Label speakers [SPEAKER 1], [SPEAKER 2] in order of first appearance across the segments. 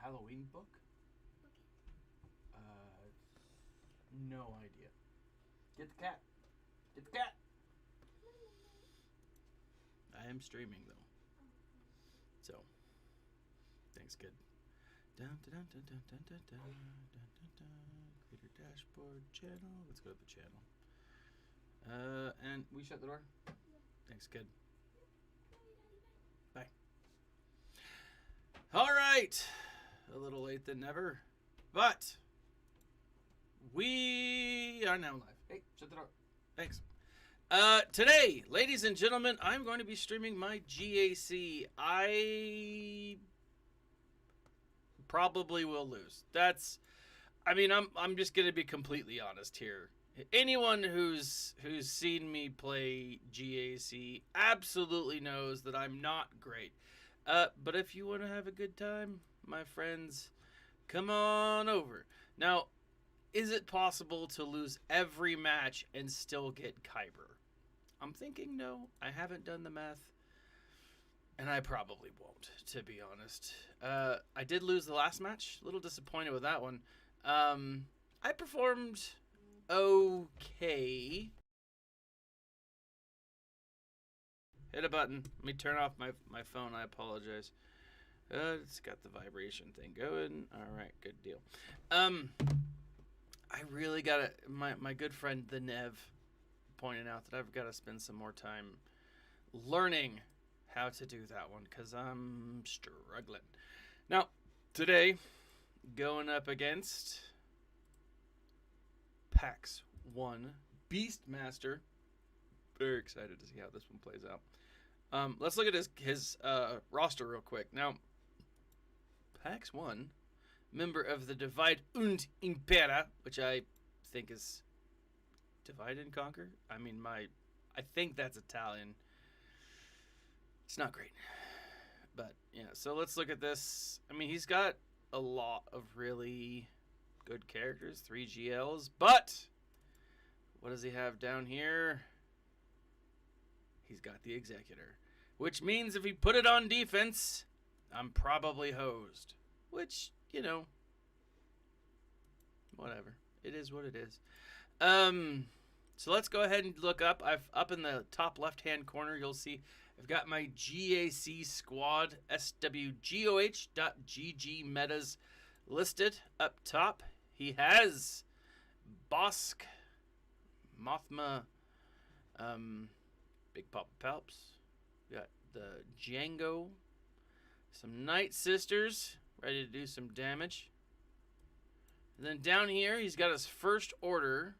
[SPEAKER 1] Halloween book? Uh, no idea. Get the cat. Get the cat. I am streaming though, so thanks, kid. Dun, dun, dun, dun, dun, dun, dun, dun, dun, dun. Creator dashboard channel. Let's go to the channel. And we shut the door. Thanks, kid. Bye. All right. A little late than never, but we are now live. Hey, shut the door. Thanks. Today, ladies and gentlemen, I'm going to be streaming my GAC. I probably will lose. I'm just going to be completely honest here. Anyone who's seen me play GAC absolutely knows that I'm not great. But if you want to have a good time, my friends, come on over. Now, is it possible to lose every match and still get Kyber? I'm thinking no. I haven't done the math. And I probably won't, to be honest. I did lose the last match. A little disappointed with that one. I performed okay. Hit a button. Let me turn off my phone. I apologize. It's got the vibration thing going. All right, good deal. I really gotta. My good friend the Nev pointed out that I've got to spend some more time learning how to do that one because I'm struggling. Now, today, going up against PAX 1 Beastmaster. Very excited to see how this one plays out. Let's look at his roster real quick. Now, PAX 1, member of the Divide und Impera, which I think is Divide and Conquer. I think that's Italian. It's not great. But, yeah, so let's look at this. He's got a lot of really good characters, 3 GLs, but what does he have down here? He's got the Executor, which means if he put it on defense, I'm probably hosed, which, whatever. It is what it is. So let's go ahead and look up. Up in the top left-hand corner, you'll see I've got my GAC squad, swgoh.gg metas listed up top. He has Bosk, Mothma, Big Pop Palps. We got the Django, some Night Sisters, ready to do some damage. And then down here, he's got his First Order.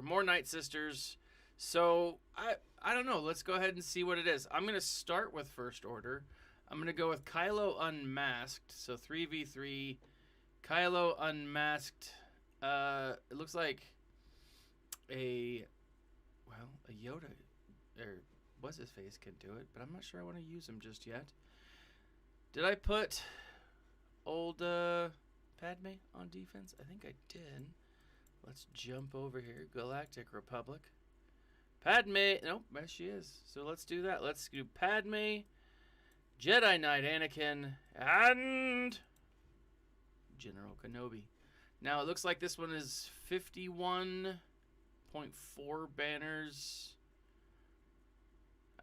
[SPEAKER 1] More Night Sisters. So, I don't know. Let's go ahead and see what it is. I'm going to start with First Order. I'm going to go with Kylo Unmasked. So, 3v3. Kylo Unmasked. It looks like a Yoda, or what's his face, can do it. But I'm not sure I want to use him just yet. Did I put old Padme on defense? I think I did. Let's jump over here. Galactic Republic. Padme. Nope, there she is. So let's do that. Let's do Padme, Jedi Knight Anakin, and General Kenobi. Now, it looks like this one is 51.4 banners.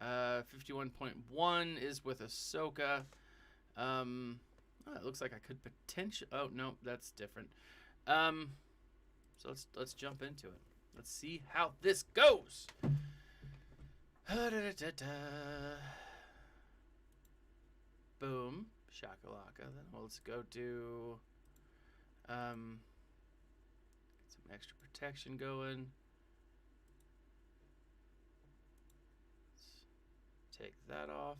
[SPEAKER 1] 51.1 is with Ahsoka. It looks like I could potentially... Oh, no, that's different. So let's jump into it. Let's see how this goes. Boom. Shakalaka. Then let's go do some extra protection going. Let's take that off.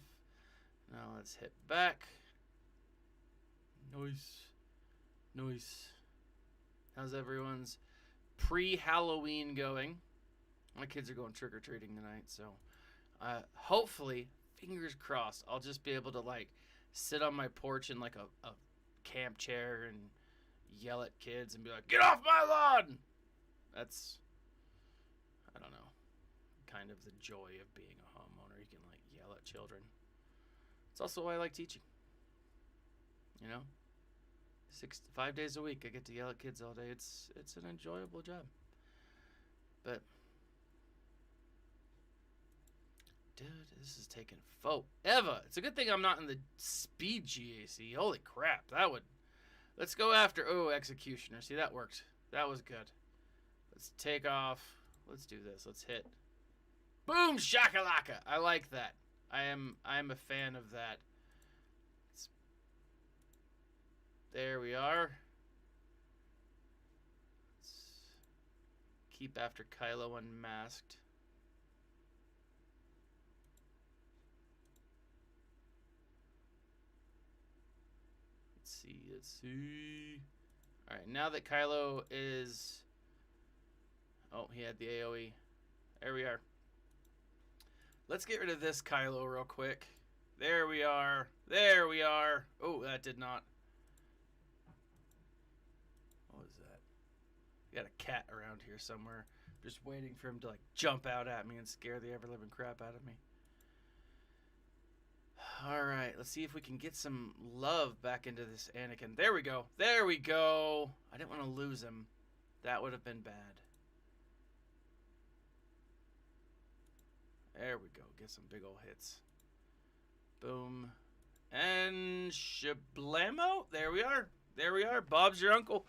[SPEAKER 1] Now let's hit back. Nice. How's everyone's pre-Halloween going? My kids are going trick-or-treating tonight, so hopefully, fingers crossed, I'll just be able to sit on my porch in a camp chair and yell at kids and be like, "Get off my lawn!" That's, I don't know, kind of the joy of being a homeowner. You can yell at children. It's also why I like teaching. You know, 5 days a week, I get to yell at kids all day. It's an enjoyable job. But dude, this is taking forever. It's a good thing I'm not in the speed GAC. Holy crap, that would. Let's go after. Oh, Executioner. See, that worked. That was good. Let's take off. Let's do this. Let's hit. Boom, shakalaka. I like that. I'm a fan of that. There we are. Let's keep after Kylo unmasked. Let's see. All right, now that Kylo is... Oh, he had the AoE. There we are. Let's get rid of this Kylo real quick. There we are. There we are. Oh, that did not. What was that? We got a cat around here somewhere. Just waiting for him to like jump out at me and scare the ever-living crap out of me. All right, let's see if we can get some love back into this Anakin. There we go. There we go. I didn't want to lose him. That would have been bad. There we go. Get some big old hits. Boom. And shablamo. There we are. There we are. Bob's your uncle.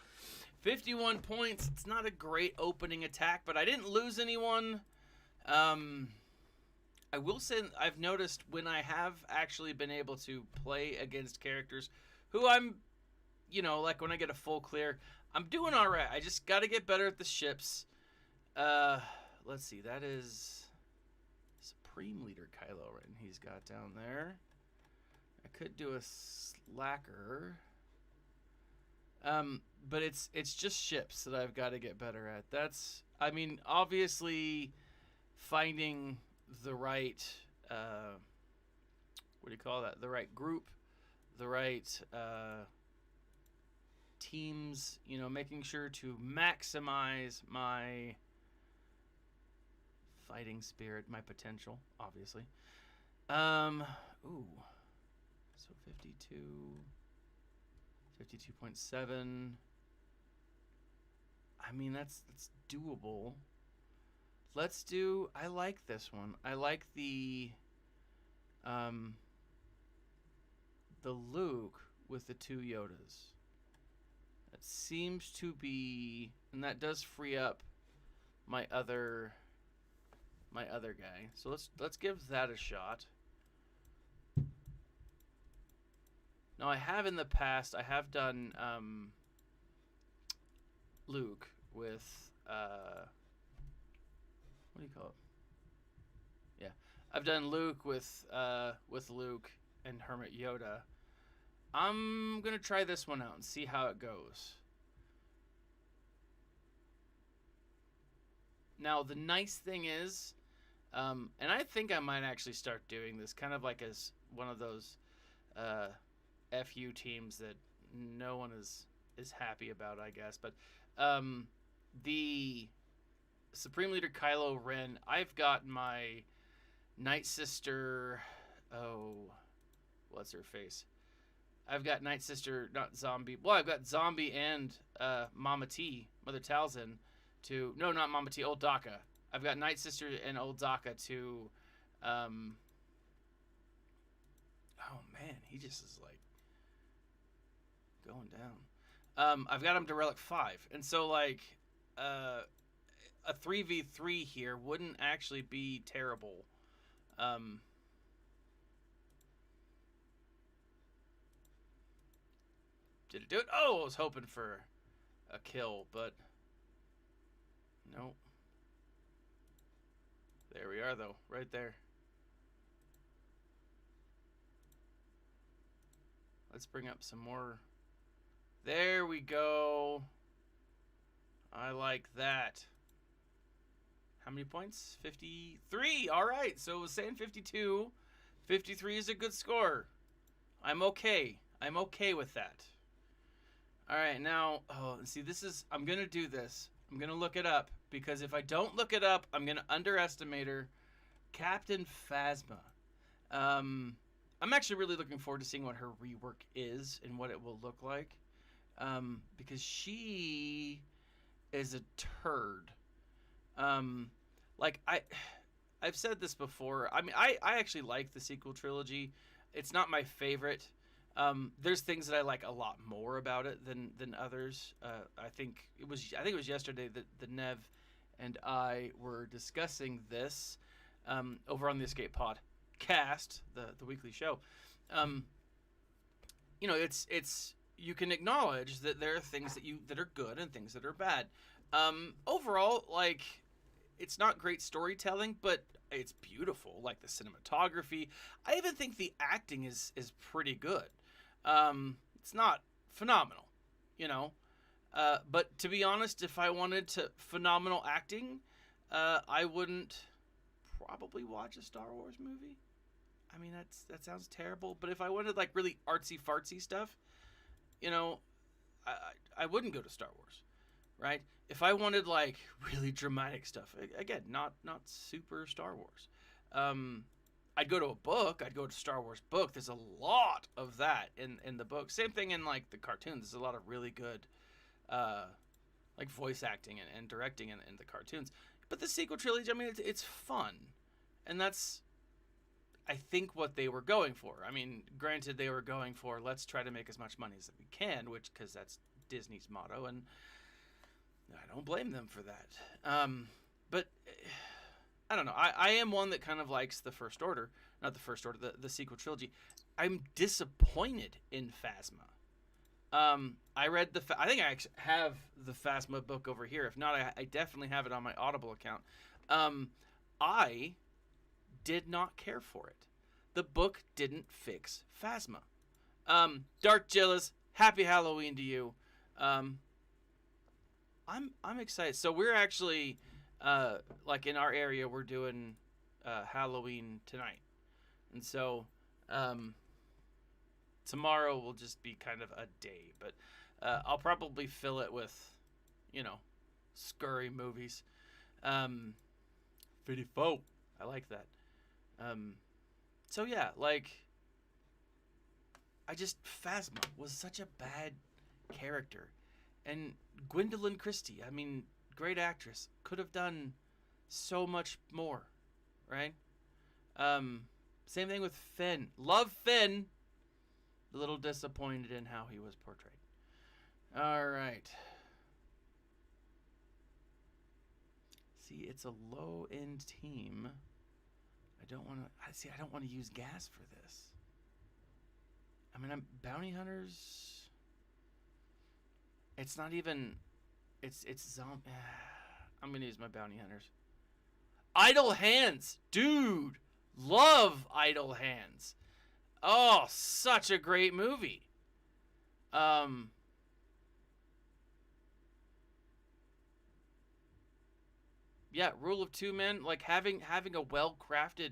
[SPEAKER 1] 51 points. It's not a great opening attack, but I didn't lose anyone. I will say I've noticed when I have actually been able to play against characters who I'm, you know, like when I get a full clear, I'm doing all right. I just got to get better at the ships. Let's see. That is Supreme Leader Kylo Ren he's got down there. I could do a slacker. But it's just ships that I've got to get better at. That's, I mean, obviously finding the right, what do you call that? The right group, the right teams, you know, making sure to maximize my fighting spirit, my potential, obviously. Ooh, so 52, 52.7. I mean, that's doable. Let's do, I like this one. I like the Luke with the 2 Yodas. That seems to be, and that does free up my other guy. So let's give that a shot. Now I have in the past, I have done Luke with what do you call it? Yeah, I've done Luke with Luke and Hermit Yoda. I'm gonna try this one out and see how it goes. Now the nice thing is, and I think I might actually start doing this kind of like as one of those FU teams that no one is happy about, I guess. But the Supreme Leader Kylo Ren, I've got my Night Sister, oh, what's her face? I've got Night Sister, not Zombie. Well, I've got Zombie and Mama T, Mother Talzin, to, no, not Mama T, Old Daka. I've got Night Sister and Old Daka to, oh man, he just is like going down. I've got him to Relic 5. And so, like, a 3v3 here wouldn't actually be terrible. Did it do it? Oh, I was hoping for a kill, but nope. There we are, though, right there. Let's bring up some more. There we go. I like that. How many points? 53. All right. So it was saying 52. 53 is a good score. I'm okay. I'm okay with that. All right. Now, oh, see, this is, I'm going to do this. I'm going to look it up because if I don't look it up, I'm going to underestimate her. Captain Phasma. I'm actually really looking forward to seeing what her rework is and what it will look like, because she is a turd. Um, like I've said this before. I mean, I actually like the sequel trilogy. It's not my favorite. There's things that I like a lot more about it than others. I think it was yesterday that the Nev and I were discussing this over on the Escape Pod cast, the weekly show. Um, it's you can acknowledge that there are things that are good and things that are bad. Overall, like, it's not great storytelling, but it's beautiful. Like the cinematography, I even think the acting is pretty good. It's not phenomenal, you know. But to be honest, if I wanted to phenomenal acting, I wouldn't probably watch a Star Wars movie. I mean, that sounds terrible, but if I wanted like really artsy fartsy stuff, you know, I wouldn't go to Star Wars, right? If I wanted like really dramatic stuff, again, not super Star Wars, I'd go to a book. I'd go to Star Wars book. There's a lot of that in the book. Same thing in like the cartoons. There's a lot of really good, like voice acting and directing in the cartoons. But the sequel trilogy, I mean, it's fun, and that's, I think, what they were going for. I mean, granted, they were going for, let's try to make as much money as we can, which, because that's Disney's motto, and I don't blame them for that. But I don't know. I am one that kind of likes the First Order, not the First Order, the sequel trilogy. I'm disappointed in Phasma. I read I think I actually have the Phasma book over here. If not, I definitely have it on my Audible account. I did not care for it. The book didn't fix Phasma. Dark Jillas, happy Halloween to you. I'm excited. So we're actually like in our area, we're doing Halloween tonight, and so tomorrow will just be kind of a day. But I'll probably fill it with, scurry movies. 54. I like that. So yeah, like, Phasma was such a bad character, and Gwendolyn Christie, I mean, great actress, could have done so much more, right? Same thing with Finn. Love Finn. A little disappointed in how he was portrayed. All right. See, it's a low-end team. I don't want to use gas for this. I mean, bounty hunters. It's not even. It's zombie. I'm gonna use my bounty hunters. Idle Hands, dude. Love Idle Hands. Oh, such a great movie. Yeah, Rule of Two Men, like having a well-crafted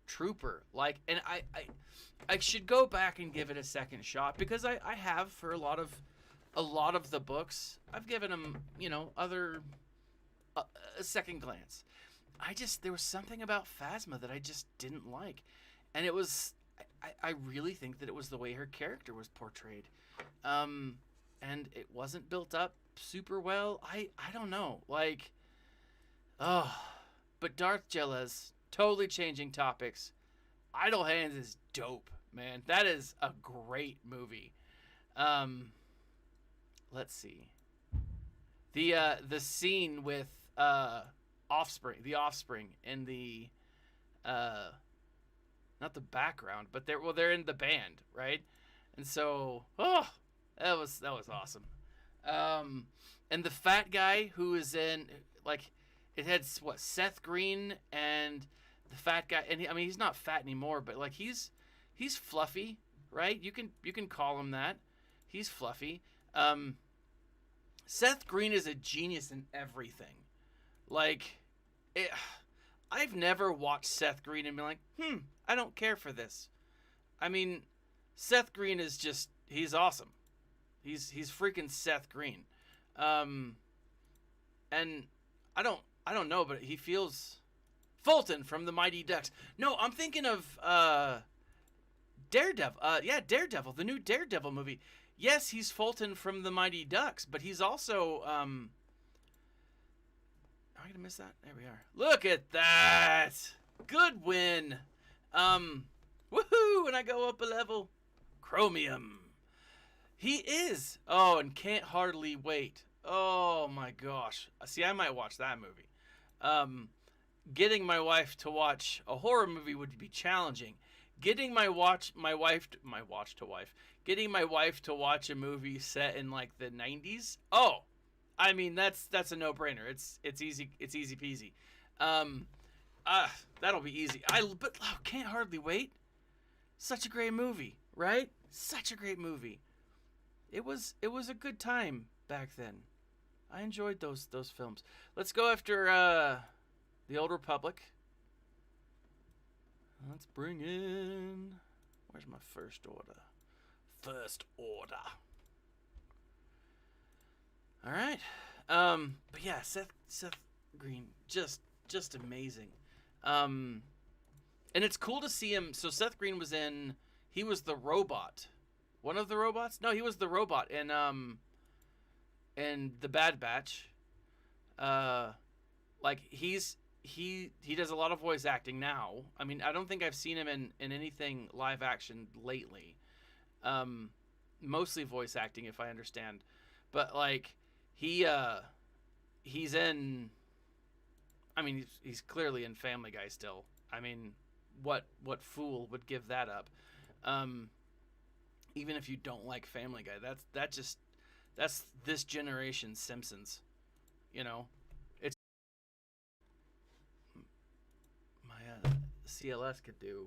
[SPEAKER 1] trooper, like, and I should go back and give it a second shot, because I have for a lot of the books. I've given them, other a second glance. There was something about Phasma that I just didn't like, and it was, I really think that it was the way her character was portrayed, and it wasn't built up super well. I don't know, like, but Darth Jellas, totally changing topics. Idle Hands is dope, man. That is a great movie. Let's see. The scene with the offspring in the not the background, but they're in the band, right? And so, that was awesome. And the fat guy who is in, like, it had Seth Green and the fat guy, and he's not fat anymore, but like he's fluffy, right? You can call him that. He's fluffy. Seth Green is a genius in everything. Like, I've never watched Seth Green and been like, I don't care for this. I mean, Seth Green is just, he's awesome. He's freaking Seth Green. And I don't know, but he feels Fulton from the Mighty Ducks. No, I'm thinking of Daredevil. Yeah, Daredevil, the new Daredevil movie. Yes, he's Fulton from the Mighty Ducks, but he's also Am I gonna miss that? There we are. Look at that. Good win. Woohoo! When I go up a level, Chromium. He is. Oh, and Can't Hardly Wait. Oh my gosh. See, I might watch that movie. Getting my wife to watch a horror movie would be challenging. Getting my wife to watch a movie set in like the 90s. Oh, I mean that's a no-brainer. It's easy peasy. That'll be easy. But Can't Hardly Wait. Such a great movie, right? Such a great movie. It was a good time back then. I enjoyed those films. Let's go after the Old Republic. Let's bring in. Where's my first order? First order. All right. But yeah, Seth Green, just amazing. And it's cool to see him. So Seth Green was in. He was the robot. One of the robots? No, he was the robot in The Bad Batch. Like he does a lot of voice acting now. I mean, I don't think I've seen him in anything live action lately. Mostly voice acting, if I understand. But like he's in. I mean, he's clearly in Family Guy still. I mean, what fool would give that up? Even if you don't like Family Guy, that's this generation's Simpsons. You know, it's my CLS could do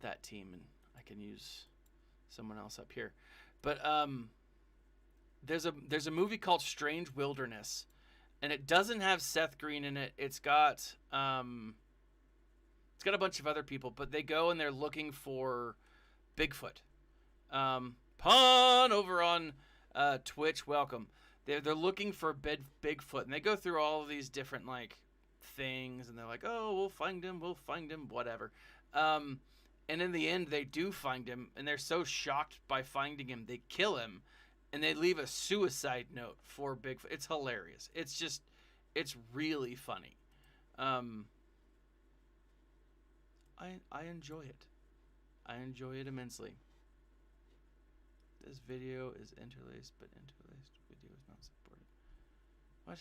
[SPEAKER 1] that team, and I can use someone else up here. But there's a movie called Strange Wilderness, and it doesn't have Seth Green in it. It's got a bunch of other people, but they go and they're looking for Bigfoot. Pun over on Twitch, welcome. They're looking for Bigfoot, and they go through all of these different like things, and they're like, oh, we'll find him, whatever. And in the end, they do find him, and they're so shocked by finding him, they kill him, and they leave a suicide note for Bigfoot. It's hilarious. It's really funny. I enjoy it. I enjoy it immensely. This video is interlaced, but interlaced video is not supported. What?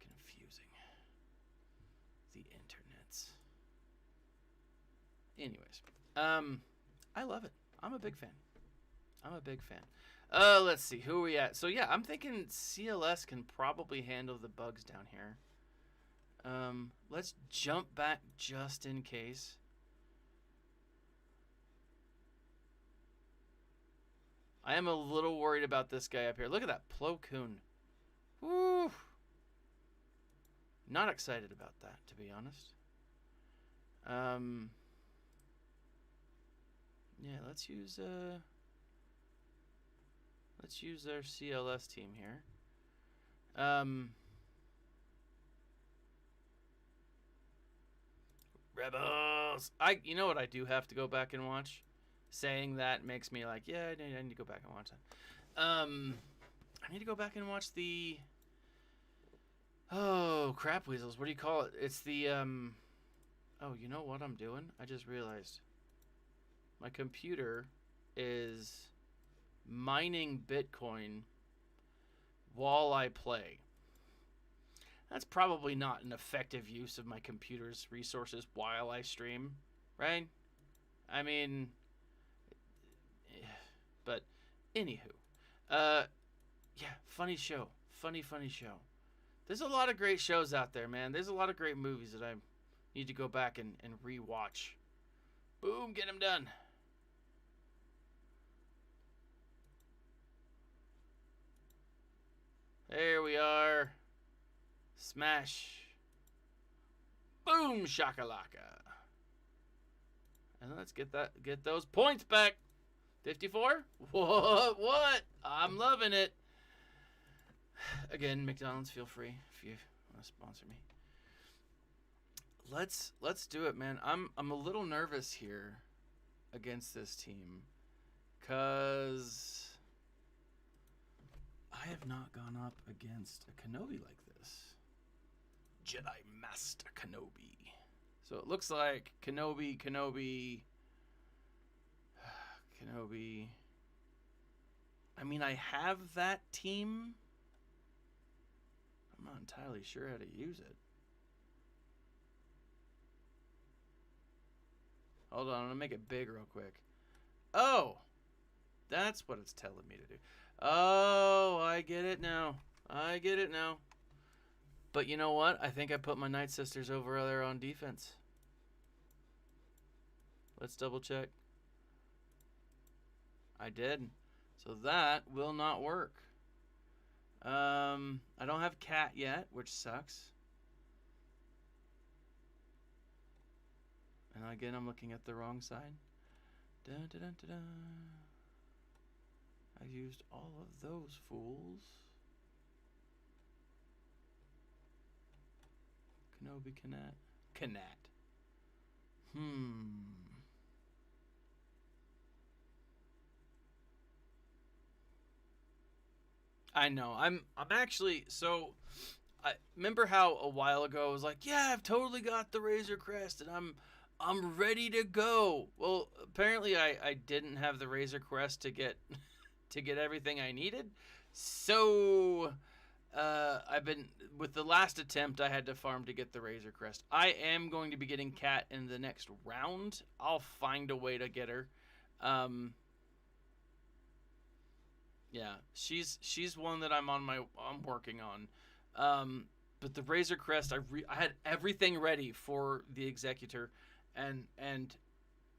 [SPEAKER 1] Confusing. The internets. Anyways, I love it. I'm a big fan. Let's see. Who are we at? So yeah, I'm thinking CLS can probably handle the bugs down here. Let's jump back just in case. I am a little worried about this guy up here. Look at that Plo Koon. Woo! Not excited about that, to be honest. Yeah, let's use our CLS team here. Rebels. You know what I do have to go back and watch? Saying that makes me like, yeah, I need to go back and watch that. I need to go back and watch the crap weasels. What do you call it? It's the oh, you know what I'm doing? I just realized my computer is mining Bitcoin while I play. That's probably not an effective use of my computer's resources while I stream, right? I mean, but anywho, yeah, funny show. Funny show. There's a lot of great shows out there, man. There's a lot of great movies that I need to go back and rewatch. Boom, get them done. There we are. Smash. Boom, shakalaka. And let's get those points back. 54? What? I'm loving it. Again, McDonald's, feel free if you want to sponsor me. Let's do it, man. I'm a little nervous here against this team cuz I have not gone up against a Kenobi like this. Jedi Master Kenobi. So it looks like Kenobi. I mean, I have that team. I'm not entirely sure how to use it. Hold on, I'm gonna make it big real quick. Oh, that's what it's telling me to do. Oh, I get it now. But you know what? I think I put my Night Sisters over there on defense. Let's double check. I did. So that will not work. I don't have Cat yet, which sucks. And again, I'm looking at the wrong side. Dun, dun, dun, dun, dun. I used all of those fools. Kenobi, Kanat. I know. I'm actually so. I remember how a while ago I was like, yeah, I've totally got the Razor Crest and I'm ready to go. Well, apparently I didn't have the Razor Crest to get everything I needed. So I've been with the last attempt I had to farm to get the Razor Crest. I am going to be getting Cat in the next round. I'll find a way to get her. Yeah, she's one that I'm working on. But the Razor Crest, I had everything ready for the Executor,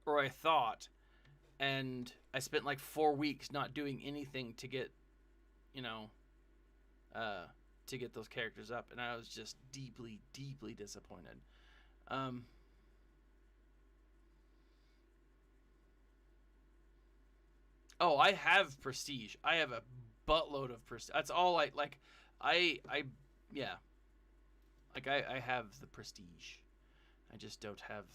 [SPEAKER 1] or I thought, and I spent like 4 weeks not doing anything to get, to get those characters up, and I was just deeply, deeply disappointed. Oh, I have prestige. I have a buttload of prestige. That's all I like. Yeah. Like I have the prestige. I just don't have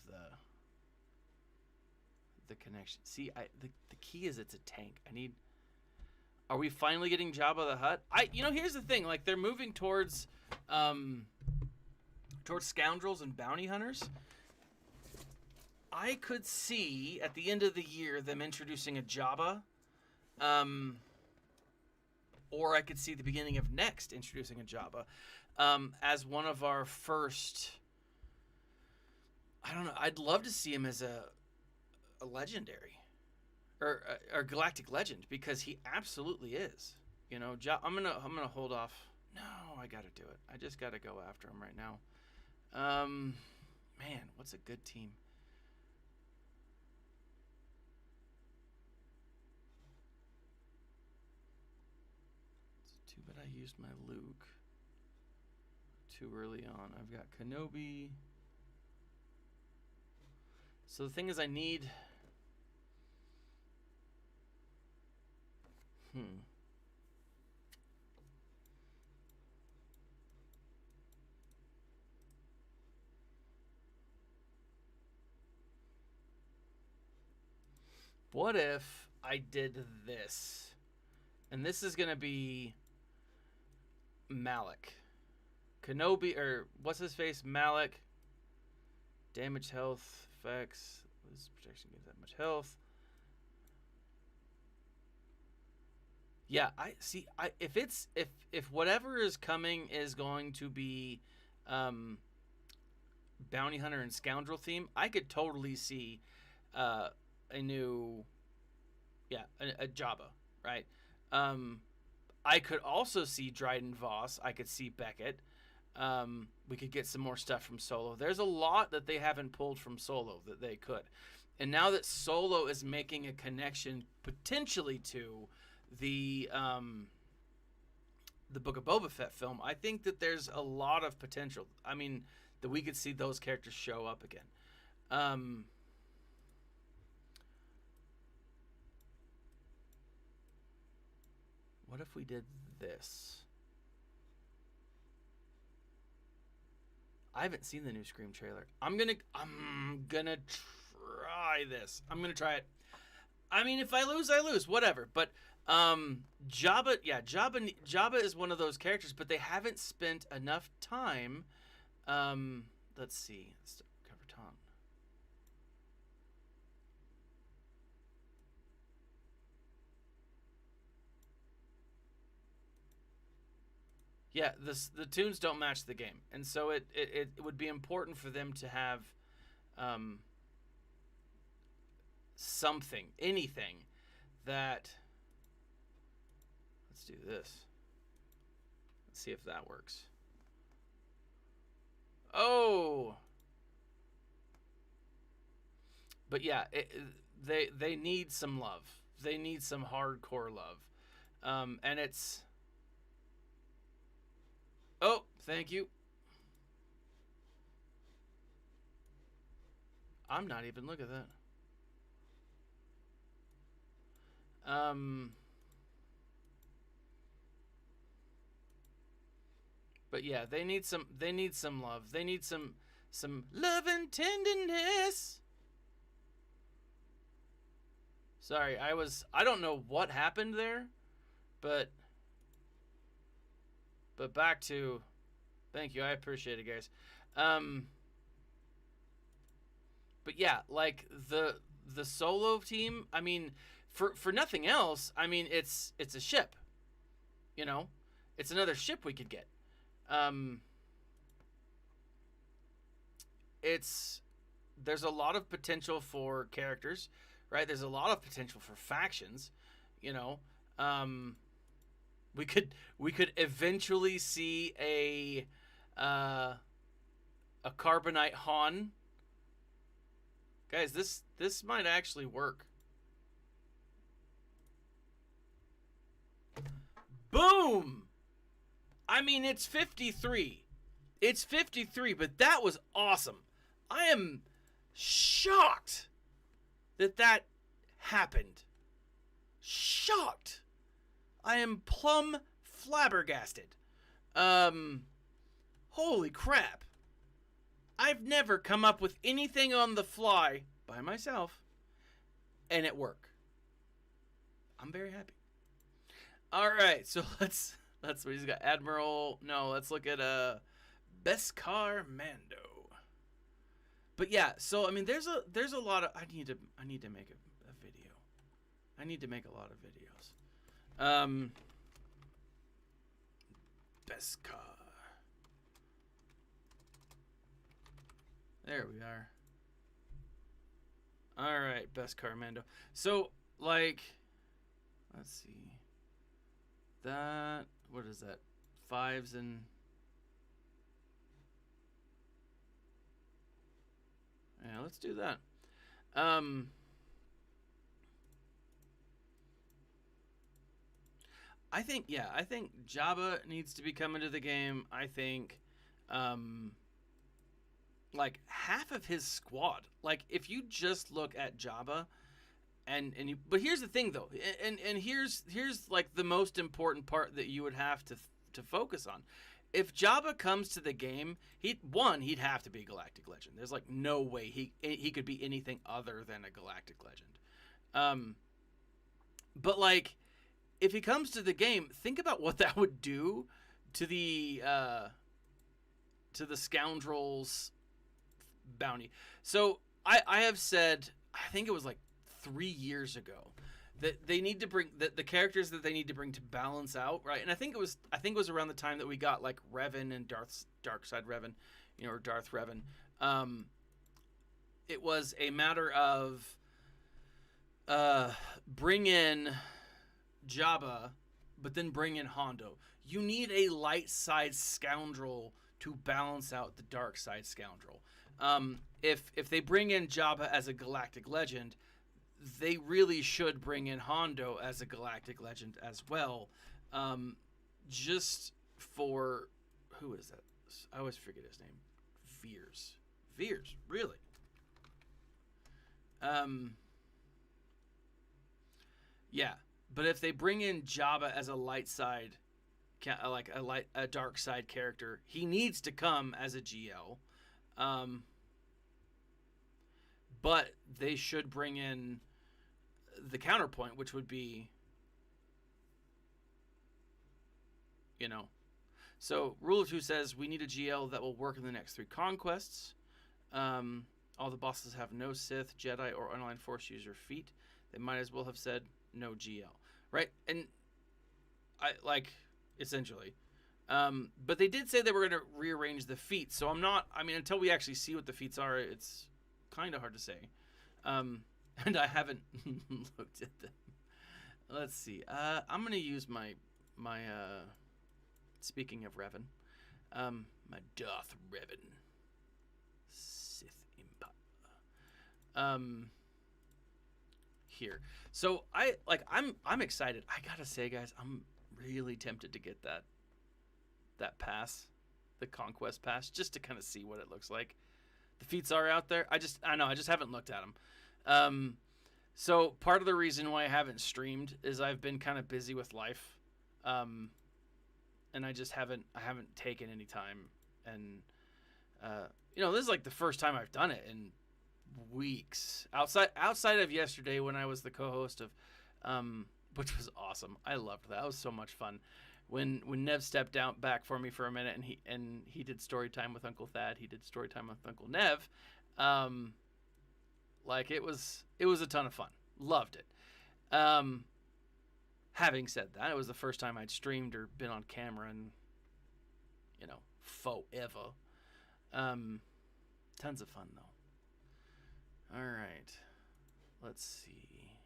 [SPEAKER 1] the connection. See, the key is it's a tank. I need. Are we finally getting Jabba the Hutt? Here's the thing. Like they're moving towards scoundrels and bounty hunters. I could see at the end of the year them introducing a Jabba. Or I could see the beginning of next introducing a Jabba as one of our first. I don't know. I'd love to see him as a legendary or galactic legend because he absolutely is. I'm gonna hold off. No, I gotta do it. I just gotta go after him right now. Man, what's a good team? Too bad I used my Luke too early on. I've got Kenobi. So the thing is I need... What if I did this? And this is going to be Malik. Kenobi, or what's his face? Malik. Damage, health, effects. This protection gives that much health. Yeah, I see. If whatever is coming is going to be bounty hunter and scoundrel theme, I could totally see a new, a Jabba, right? I could also see Dryden Voss. I could see Beckett. We could get some more stuff from Solo. There's a lot that they haven't pulled from Solo that they could. And now that Solo is making a connection potentially to the Book of Boba Fett film, I think that there's a lot of potential. I mean, that we could see those characters show up again. What if we did this? I haven't seen the new Scream trailer. I'm gonna try this. I'm gonna try it. I mean, if I lose, I lose. Whatever. But Jabba, yeah, Jabba is one of those characters, but they haven't spent enough time. Let's see. Let's cover Tom. Yeah, the tunes don't match the game, and so it would be important for them to have um, something, anything that. Let's do this. Let's see if that works. Oh, but yeah, they need some love. They need some hardcore love, and it's. Oh, thank you. I'm not even looking at that. But yeah, they need some love. They need some love and tenderness. Sorry, I don't know what happened there, but back to thank you. I appreciate it, guys. But yeah, like the solo team, I mean, for nothing else, I mean, it's a ship. You know? It's another ship we could get. There's a lot of potential for characters, right? There's a lot of potential for factions, you know. We could eventually see a Carbonite Han. Guys, this might actually work. Boom! I mean, it's 53. It's 53, but that was awesome. I am shocked that happened. Shocked. I am plumb flabbergasted. Holy crap. I've never come up with anything on the fly by myself and it work. I'm very happy. All right, so let's what he's got. Admiral. No, let's look at Beskar Mando. But yeah, so I mean, there's a lot of I need to make a video. I need to make a lot of videos. Beskar. There we are. All right, Beskar Mando. So like, let's see. That, what is that? 5s and yeah, let's do that. I think Jabba needs to be coming to the game. I think like half of his squad. Like if you just look at Jabba but here's the thing though, and here's like the most important part that you would have to focus on. If Jabba comes to the game, he'd have to be a galactic legend. There's like no way he could be anything other than a galactic legend. But like if he comes to the game, think about what that would do to the scoundrels bounty. So I have said, I think it was like 3 years ago, that they need to bring the characters that they need to bring to balance out, right? And I think it was around the time that we got like Revan and Darkside Revan, you know, or Darth Revan. It was a matter of bring in Jabba, but then bring in Hondo. You need a light side scoundrel to balance out the dark side scoundrel. If they bring in Jabba as a galactic legend, they really should bring in Hondo as a galactic legend as well. Just for, who is that? I always forget his name. Veers, really. Yeah, but if they bring in Jabba as a light side like a dark side character. He needs to come as a GL, but they should bring in the counterpoint, which would be, you know. So Rule of Two says we need a GL that will work in the next 3 conquests. All the bosses have no Sith, Jedi, or Unaligned Force user feat. They might as well have said no GL, right? And I like essentially. But they did say they were going to rearrange the feats, so I'm not. I mean, until we actually see what the feats are, it's kind of hard to say. And I haven't looked at them. Let's see. I'm going to use my speaking of Revan, my Darth Revan, Sith Empire. Here. So I'm excited. I gotta say, guys, I'm really tempted to get that pass, the Conquest pass, just to kind of see what it looks like. The feats are out there. I just haven't looked at them. So part of the reason why I haven't streamed is I've been kind of busy with life. And I haven't taken any time, and this is like the first time I've done it in weeks. Outside of yesterday when I was the co-host of, which was awesome. I loved that. It was so much fun. When Nev stepped back for me for a minute, and he did story time with Uncle Thad. He did story time with Uncle Nev. It was a ton of fun. Loved it. Having said that, it was the first time I'd streamed or been on camera in, forever. Tons of fun, though. All right. Let's see.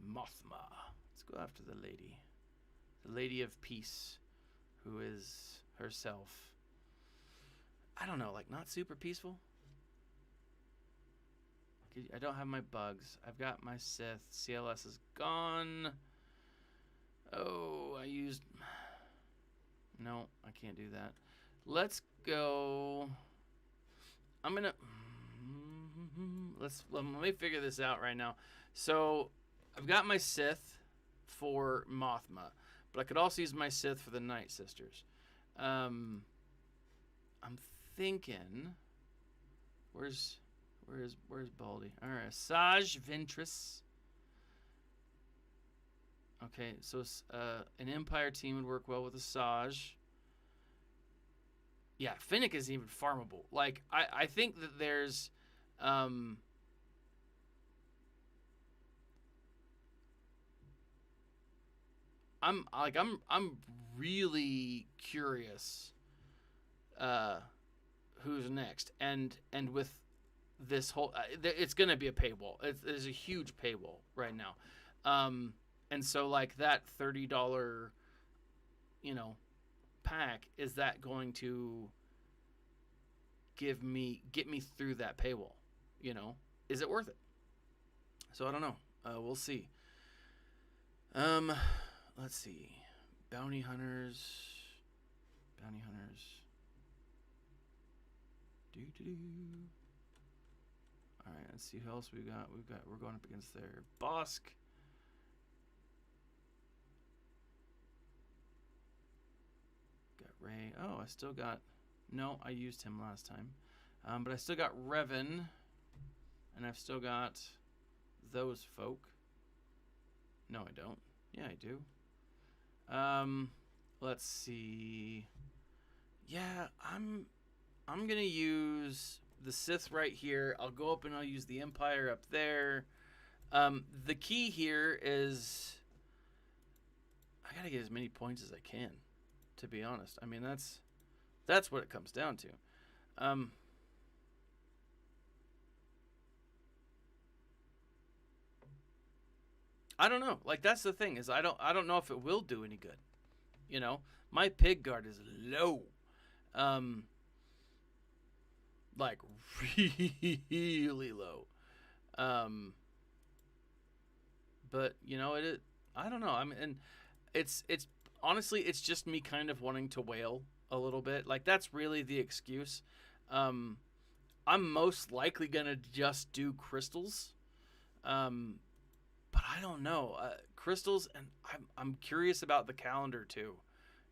[SPEAKER 1] Mothma. Let's go after the lady. The Lady of Peace, who is herself, I don't know, not super peaceful. I don't have my bugs. I've got my Sith. CLS is gone. Oh, no, I can't do that. Let's go. Let me figure this out right now. So I've got my Sith for Mothma, but I could also use my Sith for the Night Sisters. I'm thinking, where's Baldy? All right, Saj Ventress. Okay, so an Empire team would work well with a Saj. Yeah, Finnick is even farmable. I think that there's I'm really curious who's next, and with this whole it's gonna be a paywall. There's a huge paywall right now, and so that $30 pack, is that going to get me through that paywall? Is it worth it? So I don't know. We'll see. Let's see. Bounty hunters. All right, let's see who else we got. We're going up against their Bosk. Got Ray. Oh, I still got. No, I used him last time. But I still got Revan, and I've still got those folk. No, I don't. Yeah, I do. Let's see. Yeah, I'm gonna use the Sith right here. I'll go up and I'll use the Empire up there. The key here is I gotta get as many points as I can, to be honest. I mean, that's what it comes down to. I don't know. That's the thing, is I don't know if it will do any good. My pig guard is low. Really low. But I don't know. I mean, and it's honestly, it's just me kind of wanting to wail a little bit. That's really the excuse. I'm most likely gonna just do crystals. But I don't know. Crystals, and I'm curious about the calendar too.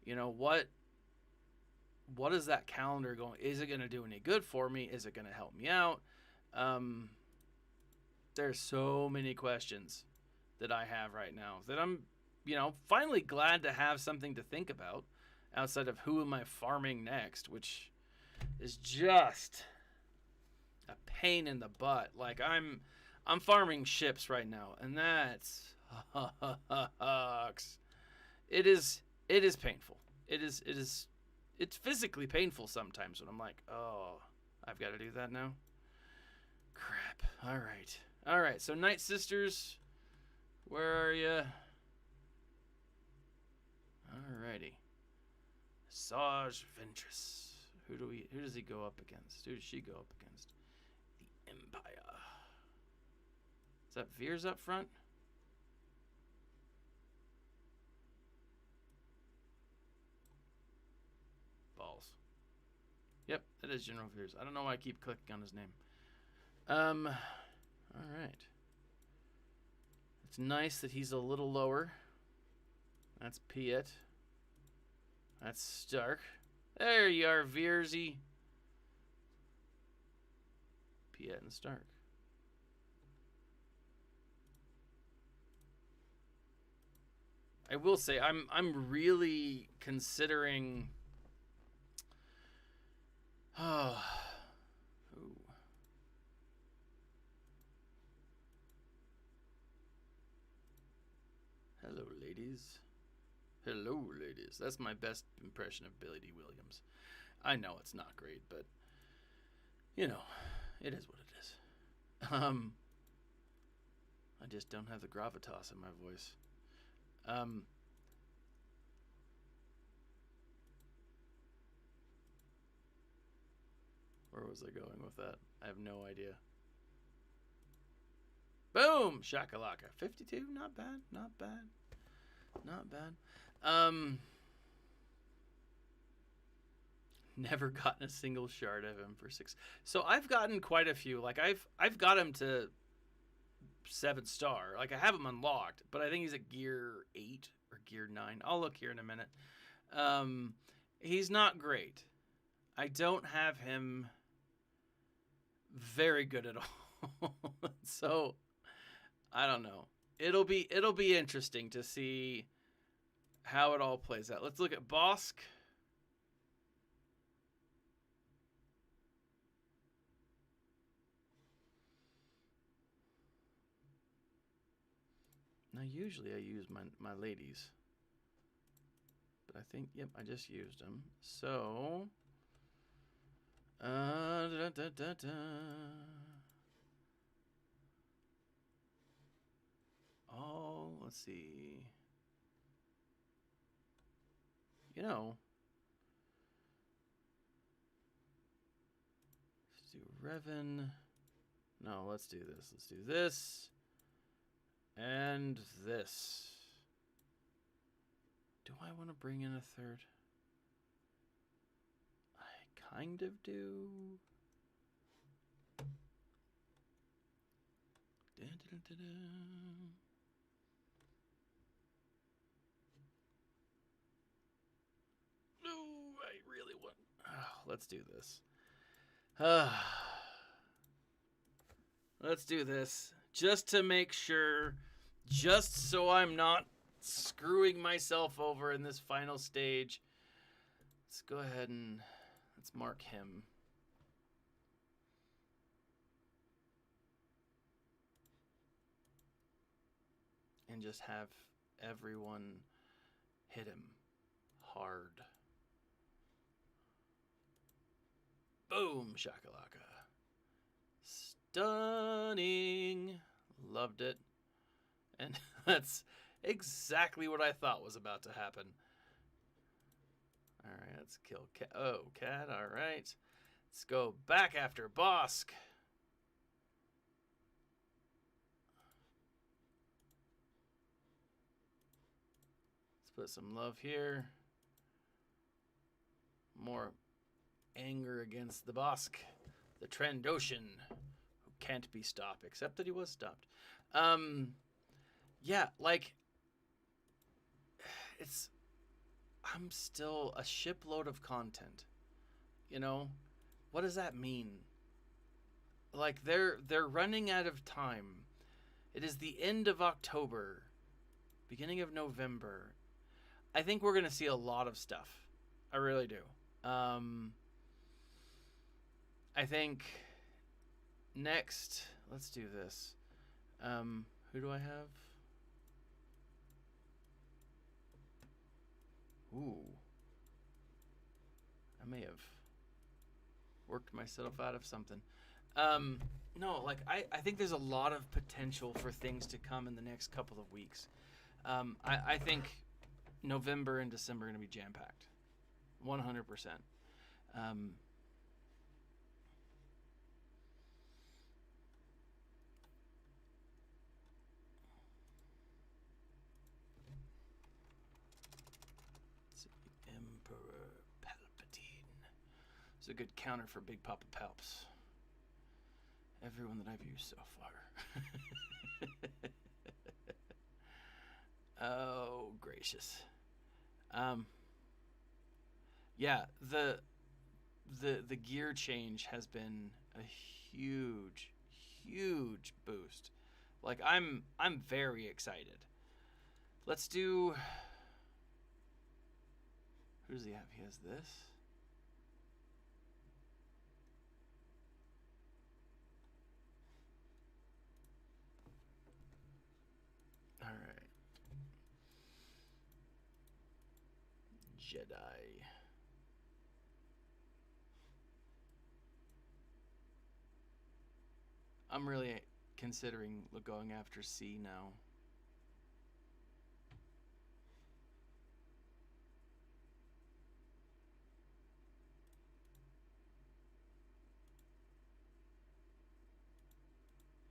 [SPEAKER 1] You know, what is that calendar going? Is it going to do any good for me? Is it going to help me out? There's so many questions that I have right now that I'm, finally glad to have something to think about outside of who am I farming next, which is just a pain in the butt. Like I'm farming ships right now, and that's sucks. It is painful. It's physically painful sometimes when I'm like, oh, I've got to do that now. Crap. All right. So Night Sisters, where are you? Alrighty. Sage Ventress. Who does he go up against? Who does she go up against? The Empire. Is that Veers up front? Balls. Yep, that is General Veers. I don't know why I keep clicking on his name. Alright. It's nice that he's a little lower. That's Piet. That's Stark. There you are, Veersy. Piet and Stark. I will say I'm really considering. Oh. Ooh. Hello, ladies. Hello, ladies. That's my best impression of Billy D. Williams. I know it's not great, but it is what it is. I just don't have the gravitas in my voice. Where was I going with that? I have no idea. Boom! Shakalaka. 52? Not bad. Not bad. Not bad. Never gotten a single shard of him for 6. So I've gotten quite a few. Like I've got him to 7-star. Like I have him unlocked, but I think he's at gear 8 or gear 9. I'll look here in a minute. He's not great. I don't have him very good at all. So I don't know. It'll be interesting to see how it all plays out. Let's look at Bosk. Now usually I use my ladies. But I think, yep, I just used them. So oh, let's see. Let's do Revan. No, let's do this. Let's do this. And this. Do I want to bring in a third? I kind of do. Dun, dun, dun, dun. No, I really want. Oh, let's do this. Let's do this just to make sure, just so I'm not screwing myself over in this final stage. Let's go ahead and let's mark him. And just have everyone hit him hard. Boom, shakalaka. Stunning. Loved it. And that's exactly what I thought was about to happen. All right, let's kill Cat. Oh, Cat, all right. Let's go back after Bosk. Let's put some love here. More anger against the Bosk, the Trandoshan, who can't be stopped, except that he was stopped. Yeah, like, I'm still a shipload of content. You know, what does that mean? Like they're running out of time. It is the end of October, beginning of November. I think we're gonna see a lot of stuff. I really do. I think next, let's do this. Who do I have? Ooh. I may have worked myself out of something. No, like I think there's a lot of potential for things to come in the next couple of weeks. I think November and December are going to be jam-packed. 100%. Emperor Palpatine. It's a good counter for Big Papa Palps. Everyone that I've used so far. Oh, gracious. Yeah, the gear change has been a huge boost. Like I'm very excited. Let's do, who does he have? He has this. All right. Jedi. I'm really considering going after C now.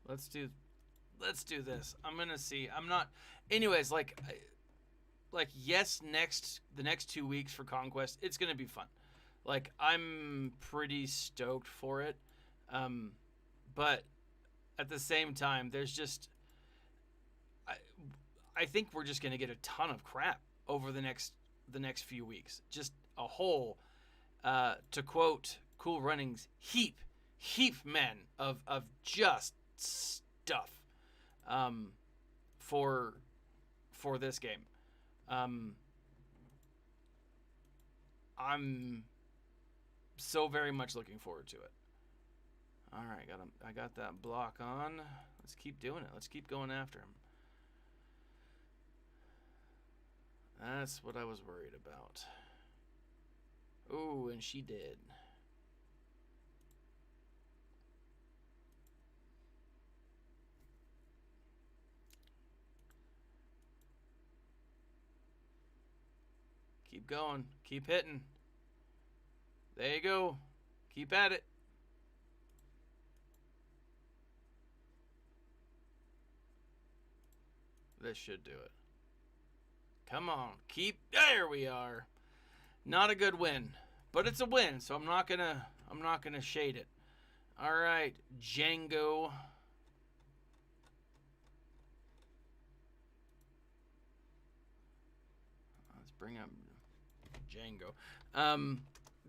[SPEAKER 1] Let's do this. I'm gonna see. I'm not. Anyways, like yes, the next 2 weeks for Conquest, it's gonna be fun. Like I'm pretty stoked for it, but at the same time, there's just I think we're just gonna get a ton of crap over the next few weeks. Just a whole, to quote Cool Runnings, heap men of just stuff, for this game. I'm so very much looking forward to it. All right, I got that block on. Let's keep doing it. Let's keep going after him. That's what I was worried about. Oh, and she did. Keep going. Keep hitting. There you go. Keep at it. This should do it. Come on. Keep. There we are. Not a good win, but it's a win, so I'm not gonna shade it. All right, Django. Let's bring up Django.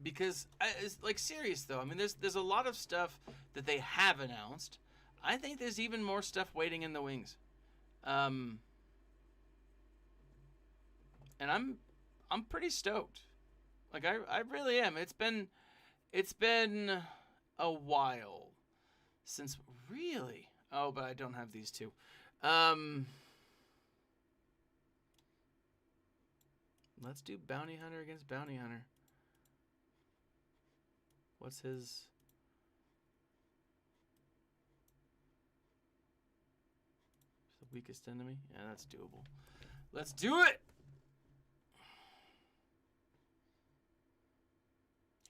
[SPEAKER 1] Because it's like serious though. I mean, there's a lot of stuff that they have announced. I think there's even more stuff waiting in the wings. And I'm pretty stoked. Like I really am. It's been a while since really. Oh, but I don't have these two. Let's do Bounty Hunter against Bounty Hunter. What's his? The weakest enemy? Yeah, that's doable. Let's do it!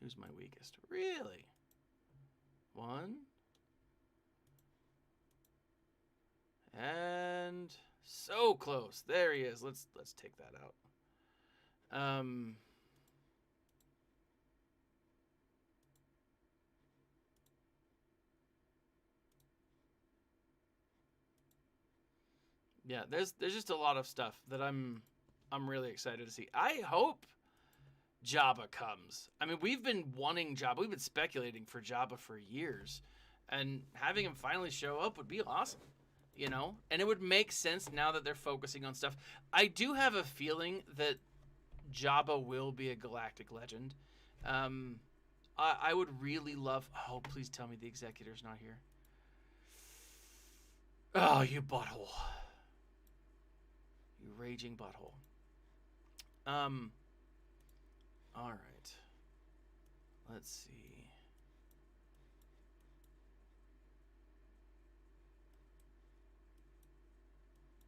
[SPEAKER 1] Who's my weakest? Really? One. And so close. There he is. Let's take that out. Yeah, there's just a lot of stuff that I'm really excited to see. I hope Jabba comes. I mean, we've been wanting Jabba. We've been speculating for Jabba for years. And having him finally show up would be awesome. You know? And it would make sense now that they're focusing on stuff. I do have a feeling that Jabba will be a galactic legend. I would really love... Oh, please tell me the Executor's not here. Oh, you butthole. You raging butthole. All right. Let's see.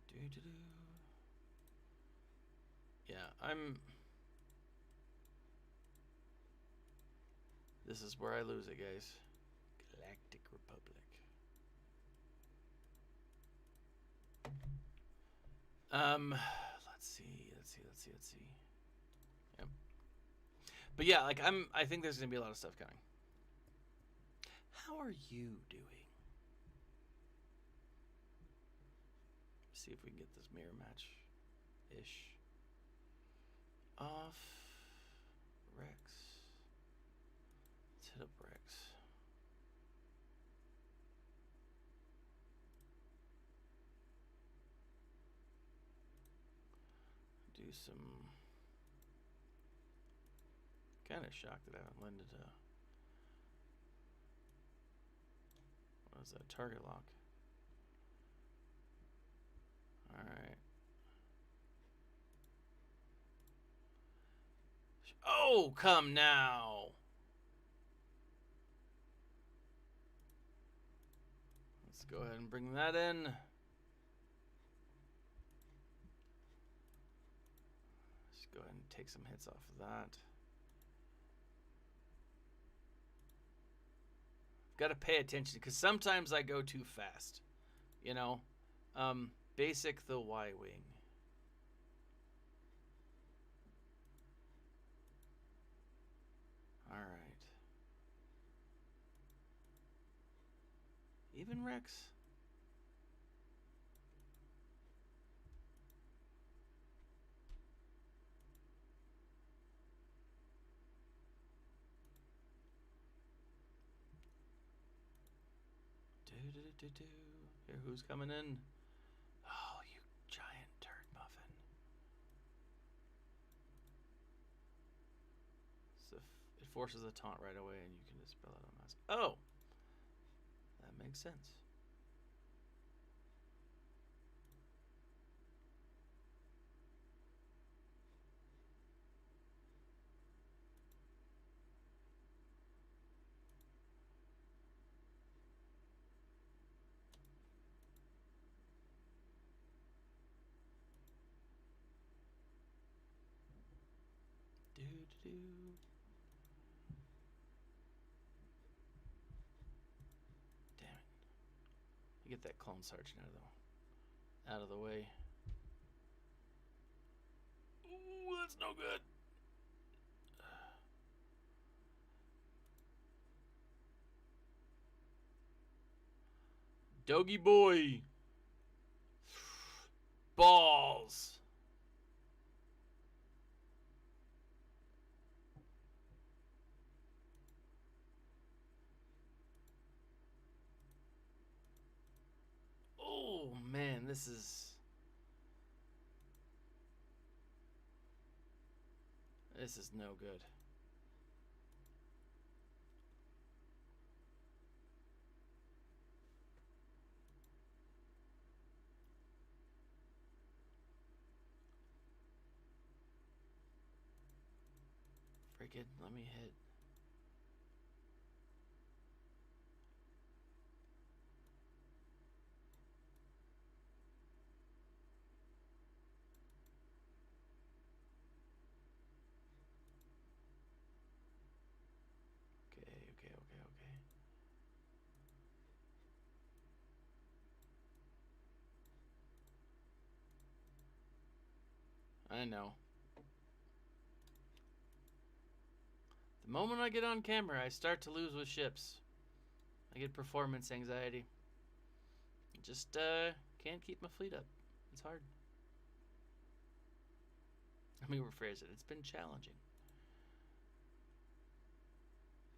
[SPEAKER 1] Do-do-do. Yeah, This is where I lose it, guys. Galactic Republic. Let's see. Yep. But yeah, like I think there's gonna be a lot of stuff coming. How are you doing? See if we can get this mirror match ish. Off Rex. Let's hit up Rex. Do some... Kind of shocked that I haven't landed a... What is that? Target lock. Alright. Oh, come now! Let's go ahead and bring that in. Let's go ahead and take some hits off of that. Got to pay attention because sometimes I go too fast, you know. Basic the Y-wing. All right. Even Rex. Here, who's coming in? Oh, you giant turd muffin. So it forces a taunt right away and you can just spell it on mask. Oh! That makes sense. Damn it. You get that clone sergeant out of the way. Ooh, that's no good. Doggy boy. Balls. Oh man, this is no good. Freaking, let me hit. Okay. I know. The moment I get on camera, I start to lose with ships. I get performance anxiety. Just can't keep my fleet up. It's hard. Let me rephrase it. It's been challenging.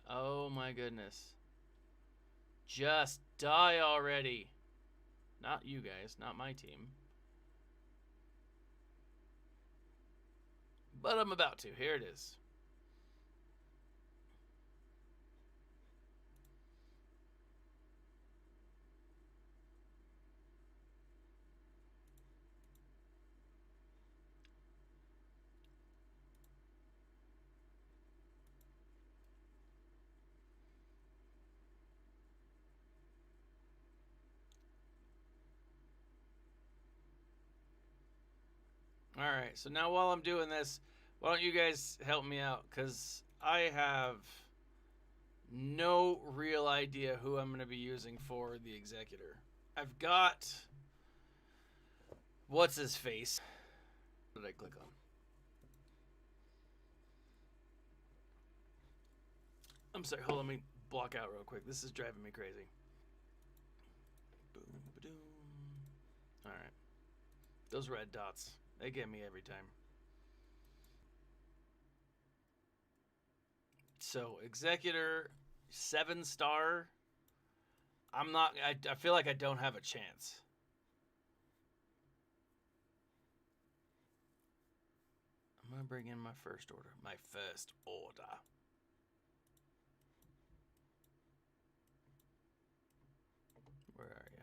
[SPEAKER 1] Oh my goodness. Just die already. Not you guys, not my team. But I'm about to. Here it is. Alright, so now while I'm doing this, why don't you guys help me out? Because I have no real idea who I'm going to be using for the executor. I've got... What's his face? What did I click on? I'm sorry, hold on, let me block out real quick. This is driving me crazy. Boom, ba-doom. Alright. Those red dots, they get me every time. So, executor, 7-star. I feel like I don't have a chance. I'm going to bring in my first order. My first order. Where are you?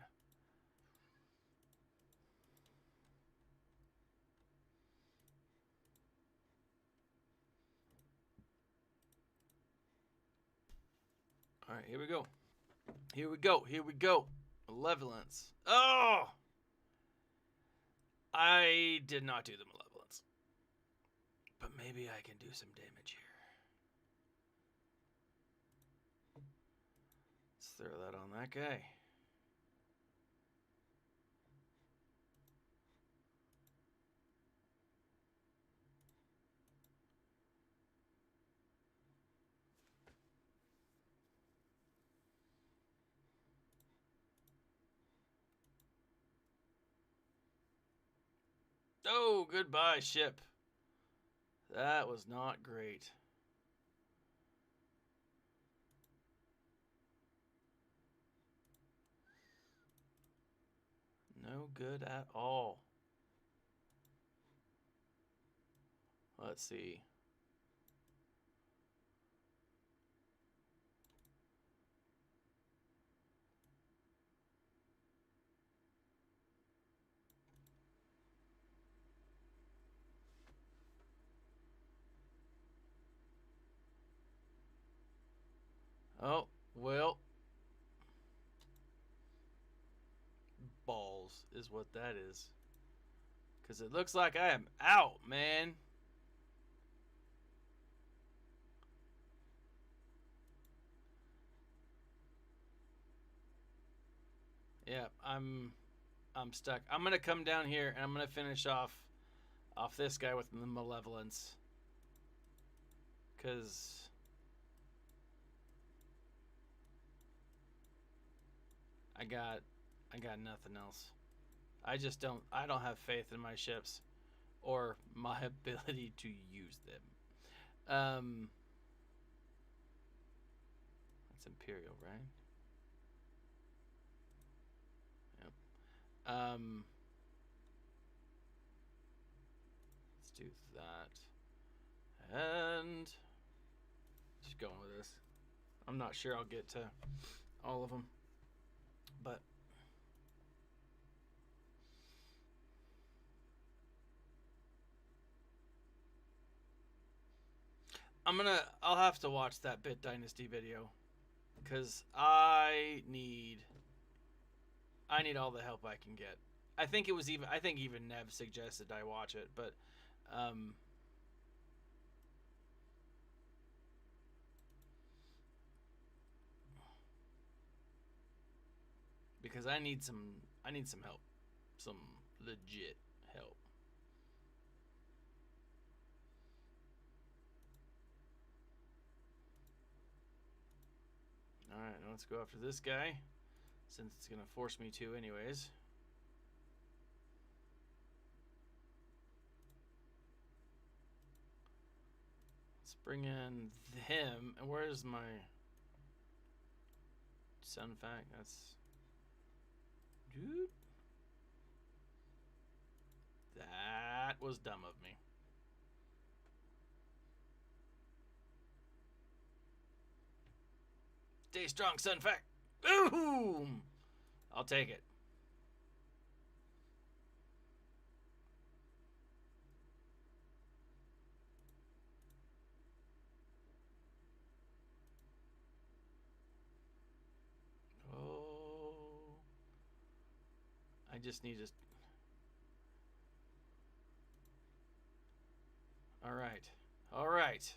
[SPEAKER 1] All right, here we go. Here we go. Here we go. Malevolence. Oh! I did not do the malevolence. But maybe I can do some damage here. Let's throw that on that guy. Oh, goodbye, ship. That was not great. No good at all. Let's see. Oh, well. Balls is what that is. Because it looks like I am out, man. Yeah, I'm stuck. I'm gonna come down here and I'm gonna finish off this guy with the malevolence. Cause I got nothing else. I don't have faith in my ships or my ability to use them. That's Imperial, right? Yep. Let's do that. And just going with this. I'm not sure I'll get to all of them, but I'll have to watch that Bit Dynasty video because I need all the help I can get. I think even Nev suggested I watch it, but because I need some help. Some legit help. Alright, now let's go after this guy, since it's going to force me to anyways. Let's bring in him, and where's my... Sun fact. That's. Dude. That was dumb of me. Stay strong, Sun fact. Boom! I'll take it. Oh. I just need to. All right. All right.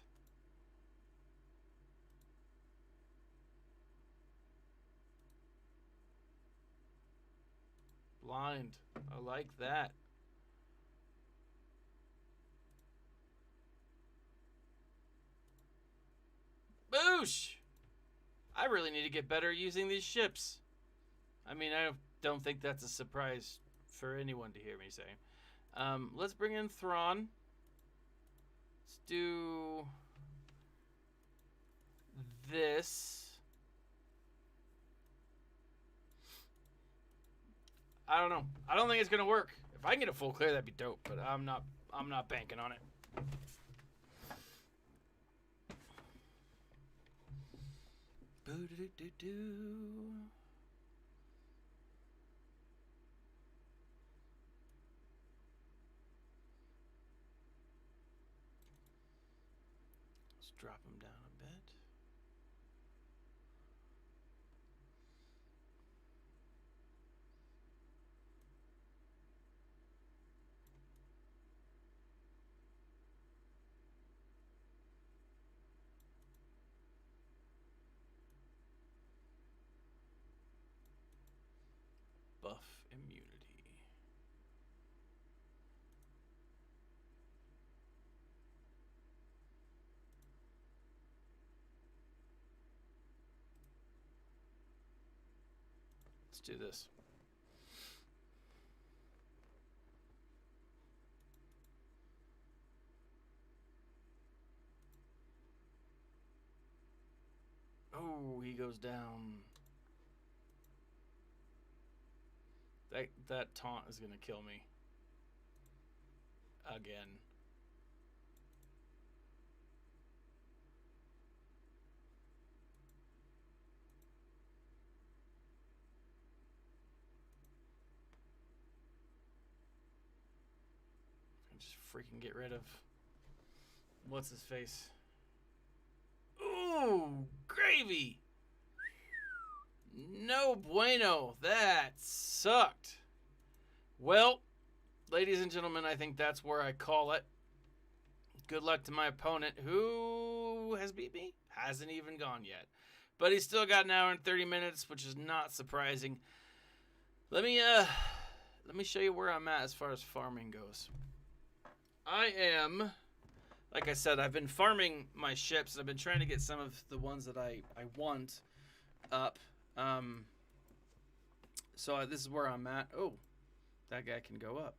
[SPEAKER 1] Blind. I like that. Boosh! I really need to get better at using these ships. I mean, I don't think that's a surprise for anyone to hear me say. Let's bring in Thrawn. Let's do this. I don't know. I don't think it's gonna work. If I can get a full clear, that'd be dope. But I'm not banking on it. Boo-doo-doo-doo. Let's drop him down a bit. Buff immunity. Let's do this. Oh, he goes down. That taunt is gonna kill me. Again. Just freaking get rid of what's his face. Ooh, gravy. No bueno. That sucked. Well, ladies and gentlemen, I think that's where I call it. Good luck to my opponent, who has beat me. Hasn't even gone yet. But he's still got an hour and 30 minutes, which is not surprising. Let me show you where I'm at as far as farming goes. I am, like I said, I've been farming my ships. I've been trying to get some of the ones that I want up. So this is where I'm at. Oh, that guy can go up.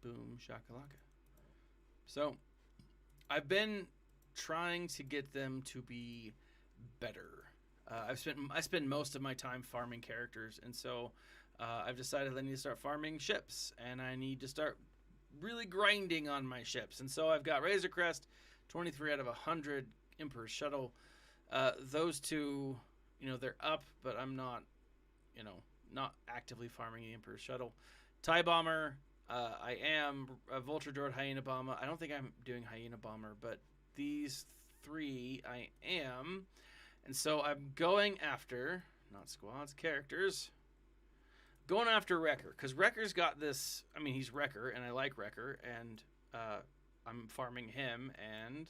[SPEAKER 1] Boom, shakalaka. So I've been trying to get them to be better. I spend most of my time farming characters, and so I've decided I need to start farming ships, and I need to start really grinding on my ships. And so I've got Razor Crest, 23 out of 100, Emperor's Shuttle. Those two, they're up, but I'm not, not actively farming the Emperor's Shuttle. TIE Bomber, I am. Vulture Droid, Hyena Bomber. I don't think I'm doing Hyena Bomber, but these three I am. And so I'm going after, not squads, characters. Going after Wrecker, because Wrecker's got this. I mean, he's Wrecker, and I like Wrecker, and I'm farming him and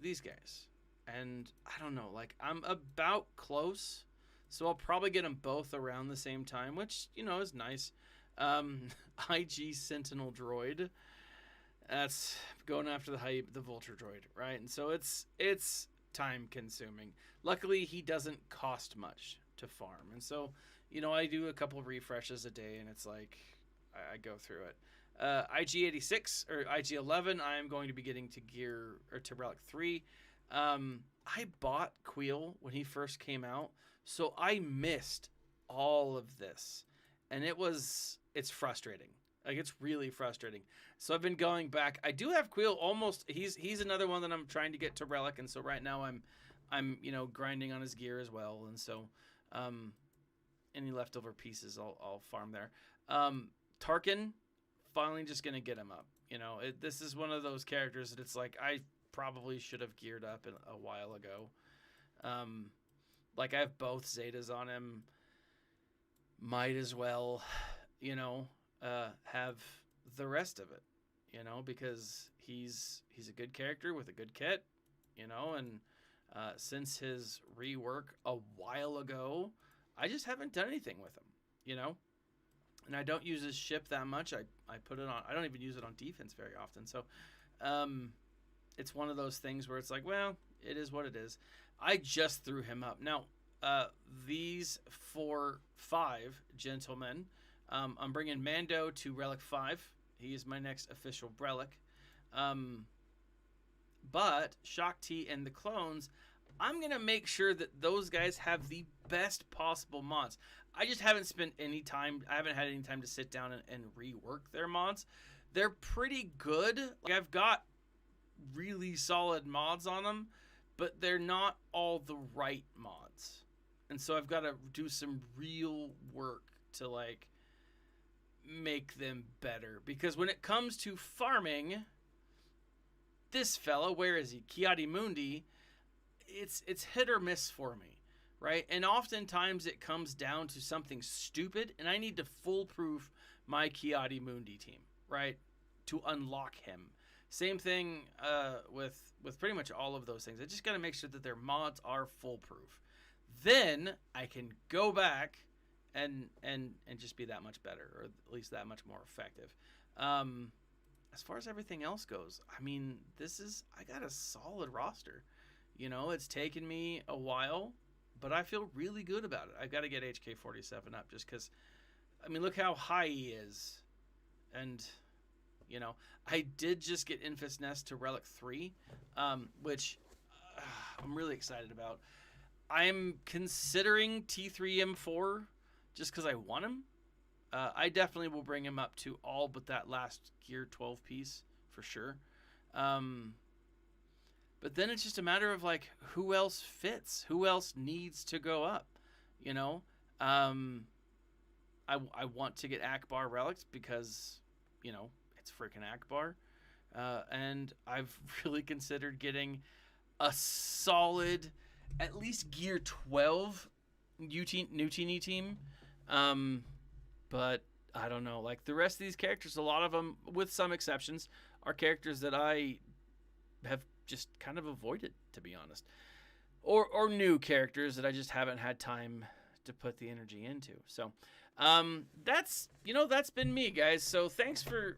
[SPEAKER 1] these guys. And I don't know, like, I'm about close, so I'll probably get them both around the same time, which, is nice. IG Sentinel Droid. That's going after the Vulture Droid, right? And so it's time consuming. Luckily, he doesn't cost much to farm, and so I do a couple of refreshes a day, and it's like I go through it. IG 86 or IG 11, I am going to be getting to gear or to Relic 3. I bought Queel when he first came out, so I missed all of this, and it's frustrating. Like, it's really frustrating. So I've been going back. I do have Queel almost. He's another one that I'm trying to get to Relic, and so right now I'm grinding on his gear as well, and so any leftover pieces I'll farm there. Tarkin, finally just gonna get him up. This is one of those characters that it's like I probably should have geared up a while ago. Like, I have both Zetas on him. Might as well, have the rest of it, because he's a good character with a good kit, and since his rework a while ago, I just haven't done anything with him, and I don't use his ship that much. I put it on. I don't even use it on defense very often. So, it's one of those things where it's like, well, it is what it is. I just threw him up. Now, these 5 gentlemen, I'm bringing Mando to Relic 5. He is my next official Relic. But Shaak Ti and the clones, I'm going to make sure that those guys have the best possible mods. I just haven't spent any time. I haven't had any time to sit down and rework their mods. They're pretty good. Like, I've got really solid mods on them, but they're not all the right mods. And so I've got to do some real work to, like, make them better. Because when it comes to farming, this fella, where is he? Ki-Adi-Mundi, it's hit or miss for me, right? And oftentimes it comes down to something stupid, and I need to foolproof my Ki-Adi-Mundi team, right, to unlock him. Same thing with pretty much all of those things. I just got to make sure that their mods are foolproof. Then I can go back and just be that much better, or at least that much more effective. As far as everything else goes, I mean, I got a solid roster. It's taken me a while, but I feel really good about it. I've got to get HK47 up just because, I mean, look how high he is. And, I did just get Infest Nest to Relic 3, which I'm really excited about. I'm considering T3M4 just because I want him. I definitely will bring him up to all but that last Gear 12 piece for sure. But then it's just a matter of, like, who else fits? Who else needs to go up? I want to get Akbar relics because, it's freaking Akbar. And I've really considered getting a solid, at least Gear 12 Nutini team. But I don't know. Like, the rest of these characters, a lot of them, with some exceptions, are characters that I have just kind of avoided, to be honest. Or new characters that I just haven't had time to put the energy into. So that's been me, guys. So thanks for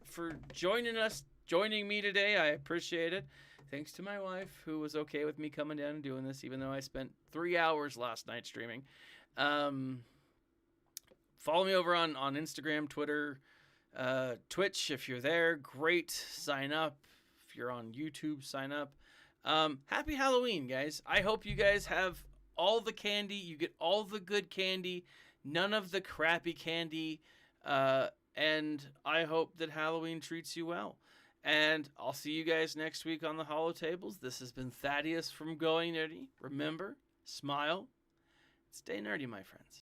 [SPEAKER 1] joining me today. I appreciate it. Thanks to my wife, who was okay with me coming down and doing this, even though I spent 3 hours last night streaming. Follow me over on Instagram, Twitter, Twitch if you're there. Great. Sign up. If you're on YouTube, sign up. Happy Halloween, guys. I hope you guys have all the candy. You get all the good candy, none of the crappy candy. And I hope that Halloween treats you well. And I'll see you guys next week on the Holo Tables. This has been Thaddeus from Going Nerdy. Remember, smile, stay nerdy, my friends.